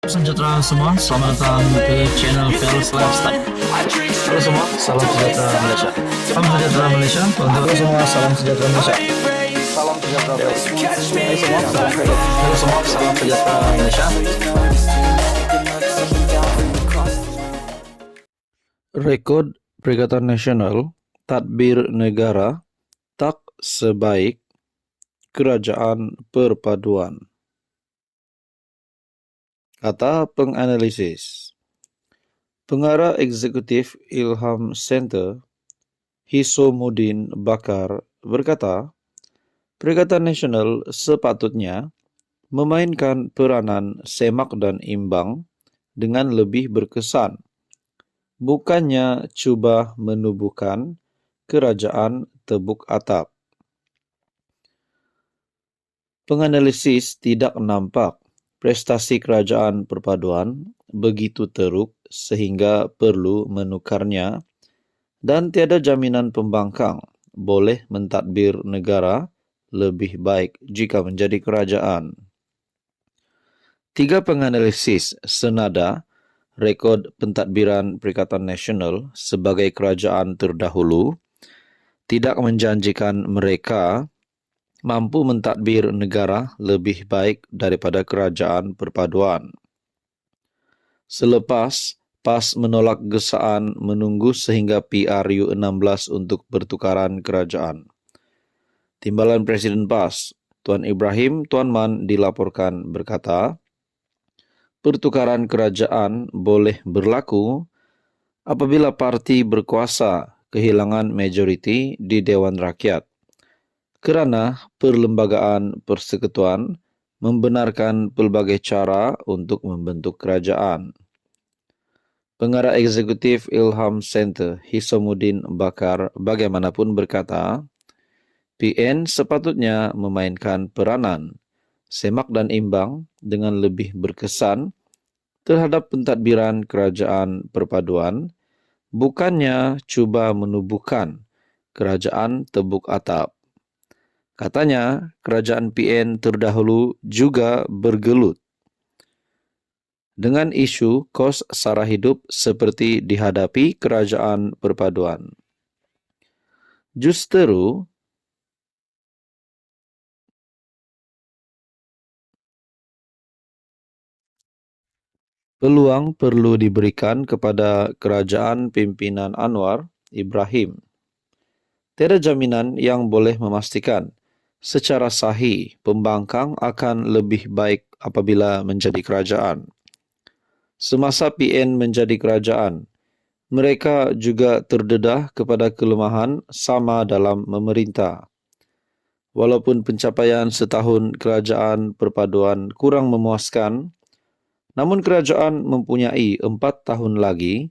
Sejahtera semua, selamat datang ke channel Fels Lifestyle. Halo semua, salam sejahtera Malaysia. Salam sejahtera Malaysia. Halo semua, salam sejahtera Malaysia. Salam sejahtera Malaysia. Halo semua, salam sejahtera Malaysia. Rekod Perikatan Nasional Tadbir Negara tak sebaik Kerajaan Perpaduan. Kata penganalisis. Pengarah Eksekutif Ilham Center, Hisomuddin Bakar, berkata, Perikatan Nasional sepatutnya memainkan peranan semak dan imbang dengan lebih berkesan, bukannya cuba menubuhkan kerajaan tebuk atap. Penganalisis tidak nampak prestasi kerajaan perpaduan begitu teruk sehingga perlu menukarnya, dan tiada jaminan pembangkang boleh mentadbir negara lebih baik jika menjadi kerajaan. Tiga penganalisis senada rekod pentadbiran Perikatan Nasional sebagai kerajaan terdahulu tidak menjanjikan mereka mampu mentadbir negara lebih baik daripada kerajaan perpaduan. Selepas PAS menolak gesaan menunggu sehingga PRU16 untuk pertukaran kerajaan, Timbalan Presiden PAS, Tuan Ibrahim Tuan Man, dilaporkan berkata, pertukaran kerajaan boleh berlaku apabila parti berkuasa kehilangan majoriti di Dewan Rakyat, kerana Perlembagaan Persekutuan membenarkan pelbagai cara untuk membentuk kerajaan. Pengarah Eksekutif Ilham Center, Hisomuddin Bakar, bagaimanapun berkata, PN sepatutnya memainkan peranan semak dan imbang dengan lebih berkesan terhadap pentadbiran kerajaan perpaduan, bukannya cuba menubuhkan kerajaan tebuk atap. Katanya, kerajaan PN terdahulu juga bergelut dengan isu kos sara hidup seperti dihadapi kerajaan perpaduan. Justeru, peluang perlu diberikan kepada kerajaan pimpinan Anwar Ibrahim. Tiada jaminan yang boleh memastikan secara sahih pembangkang akan lebih baik apabila menjadi kerajaan. Semasa PN menjadi kerajaan, mereka juga terdedah kepada kelemahan sama dalam memerintah. Walaupun pencapaian setahun kerajaan perpaduan kurang memuaskan, namun kerajaan mempunyai 4 tahun lagi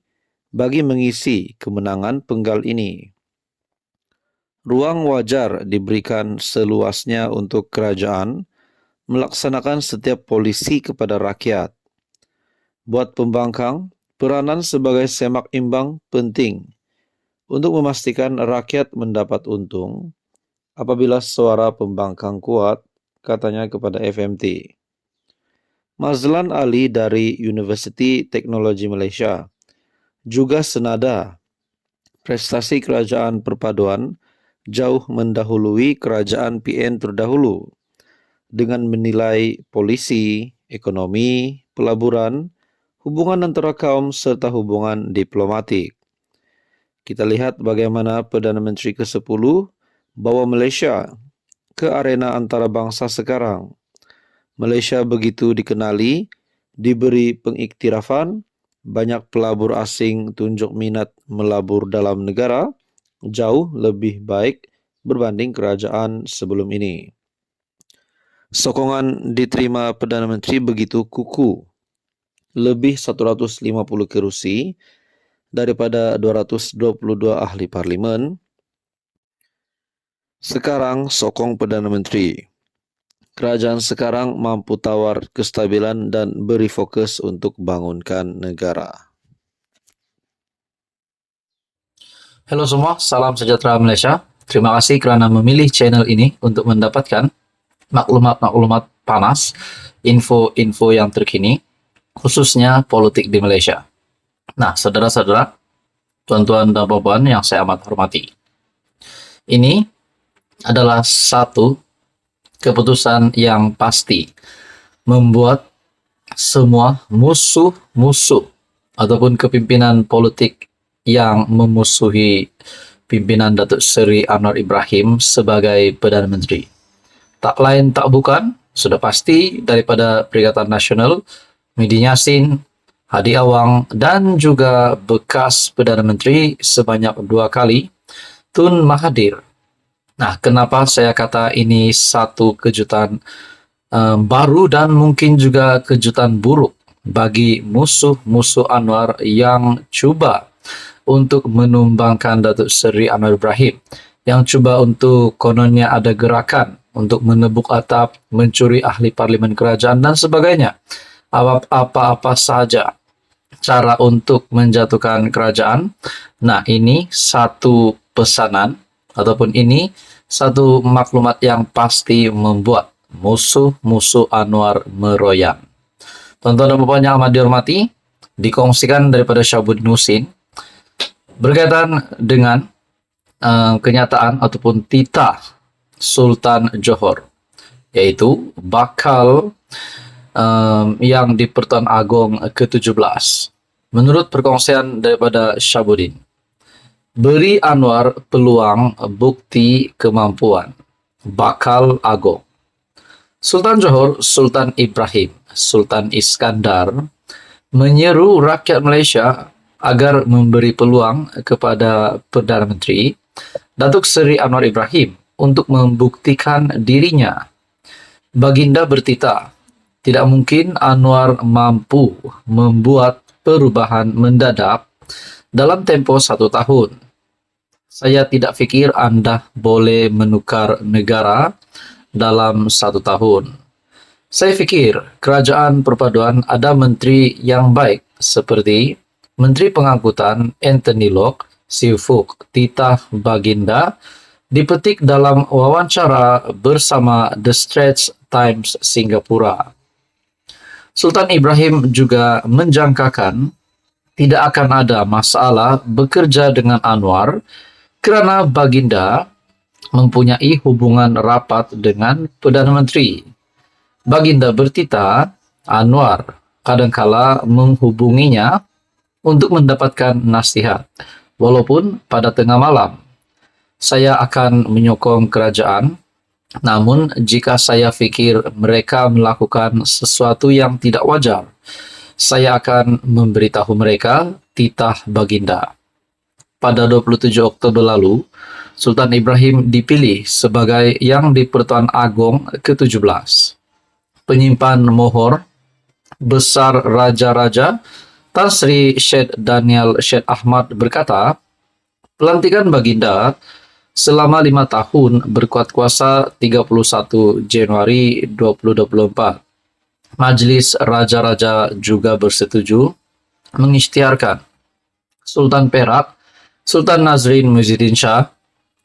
bagi mengisi kemenangan penggal ini. Ruang wajar diberikan seluasnya untuk kerajaan melaksanakan setiap polisi kepada rakyat. Buat pembangkang, peranan sebagai semak imbang penting untuk memastikan rakyat mendapat untung apabila suara pembangkang kuat, katanya kepada FMT. Mazlan Ali dari Universiti Teknologi Malaysia juga senada. Prestasi kerajaan perpaduan jauh mendahului kerajaan PN terdahulu dengan menilai polisi, ekonomi, pelaburan, hubungan antara kaum serta hubungan diplomatik. Kita lihat bagaimana Perdana Menteri ke-10 bawa Malaysia ke arena antarabangsa sekarang. Malaysia begitu dikenali, diberi pengiktirafan, banyak pelabur asing tunjuk minat melabur dalam negara, jauh lebih baik berbanding kerajaan sebelum ini. Sokongan diterima Perdana Menteri begitu kukuh, lebih 150 kerusi daripada 222 ahli parlimen. Sekarang sokong Perdana Menteri. Kerajaan sekarang mampu tawar kestabilan dan beri fokus untuk bangunkan negara. Halo semua, salam sejahtera Malaysia. Terima kasih kerana memilih channel ini untuk mendapatkan maklumat-maklumat panas, info-info yang terkini. khususnya politik di Malaysia. Nah, saudara-saudara, tuan-tuan dan puan yang saya amat hormati, ini adalah satu keputusan yang pasti membuat semua musuh-musuh ataupun kepimpinan politik yang memusuhi pimpinan Datuk Seri Anwar Ibrahim sebagai Perdana Menteri. Tak lain tak bukan, sudah pasti daripada Perikatan Nasional, Midi Yassin, Hadi Awang, dan juga bekas Perdana Menteri sebanyak 2 kali, Tun Mahathir. Nah, kenapa saya kata ini satu kejutan baru dan mungkin juga kejutan buruk bagi musuh-musuh Anwar yang cuba untuk menumbangkan Datuk Seri Anwar Ibrahim, yang cuba untuk kononnya ada gerakan untuk menebuk atap, mencuri ahli parlimen kerajaan dan sebagainya. Apa-apa saja cara untuk menjatuhkan kerajaan. Nah, ini satu pesanan ataupun ini satu maklumat yang pasti membuat musuh-musuh Anwar meroyan. Tuan-tuan dan puan yang amat dihormati, dikongsikan daripada Syahabuddin Husin berkaitan dengan kenyataan ataupun titah Sultan Johor, yaitu bakal yang di Pertuan Agong ke-17. Menurut perkongsian daripada Syahabuddin, beri Anwar peluang bukti kemampuan. Bakal Agong. Sultan Johor, Sultan Ibrahim, Sultan Iskandar menyeru rakyat Malaysia agar memberi peluang kepada Perdana Menteri Datuk Seri Anwar Ibrahim untuk membuktikan dirinya. Baginda bertitah, tidak mungkin Anwar mampu membuat perubahan mendadak dalam tempo 1 tahun. Saya tidak fikir Anda boleh menukar negara dalam 1 tahun. Saya fikir kerajaan perpaduan ada menteri yang baik seperti Menteri Pengangkutan Anthony Locke, Sifuk titah Baginda, dipetik dalam wawancara bersama The Straits Times Singapura. Sultan Ibrahim juga menjangkakan tidak akan ada masalah bekerja dengan Anwar kerana Baginda mempunyai hubungan rapat dengan Perdana Menteri. Baginda bertitah Anwar kadangkala menghubunginya untuk mendapatkan nasihat, walaupun pada tengah malam. Saya akan menyokong kerajaan, namun jika saya fikir mereka melakukan sesuatu yang tidak wajar, saya akan memberitahu mereka, titah Baginda. Pada 27 Oktober lalu, Sultan Ibrahim dipilih sebagai Yang di-Pertuan Agong ke-17. Penyimpan mohor besar Raja-Raja Tan Sri Syed Daniel Syed Ahmad berkata, pelantikan Baginda selama 5 tahun berkuat kuasa 31 Januari 2024. Majlis Raja-Raja juga bersetuju mengisytiharkan Sultan Perak Sultan Nazrin Muhyiddin Shah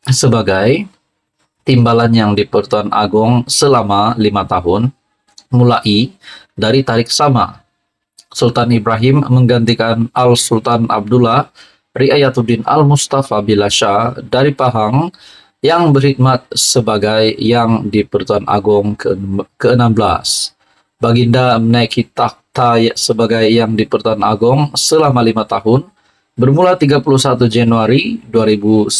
sebagai timbalan Yang di-Pertuan Agong selama 5 tahun, mulai dari tarikh sama. Sultan Ibrahim menggantikan Al-Sultan Abdullah Riayatuddin Al-Mustafa Billah Shah dari Pahang yang berkhidmat sebagai Yang di-Pertuan Agong ke-16. Baginda menaiki takhta sebagai Yang di-Pertuan Agong selama 5 tahun, bermula 31 Januari 2019.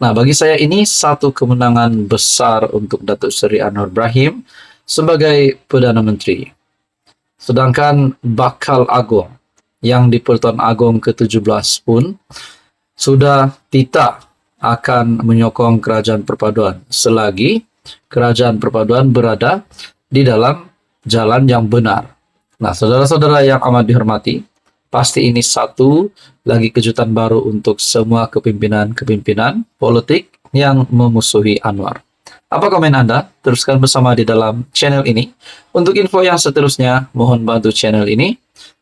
Nah, bagi saya ini satu kemenangan besar untuk Datuk Seri Anwar Ibrahim sebagai Perdana Menteri. Sedangkan bakal Agong Yang di-Pertuan Agong ke-17 pun sudah titah akan menyokong kerajaan perpaduan selagi kerajaan perpaduan berada di dalam jalan yang benar. Nah, saudara-saudara yang amat dihormati, pasti ini satu lagi kejutan baru untuk semua kepimpinan politik yang memusuhi Anwar. Apa komen Anda? Teruskan bersama di dalam channel ini. Untuk info yang seterusnya, mohon bantu channel ini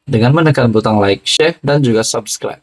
dengan menekan butang like, share, dan juga subscribe.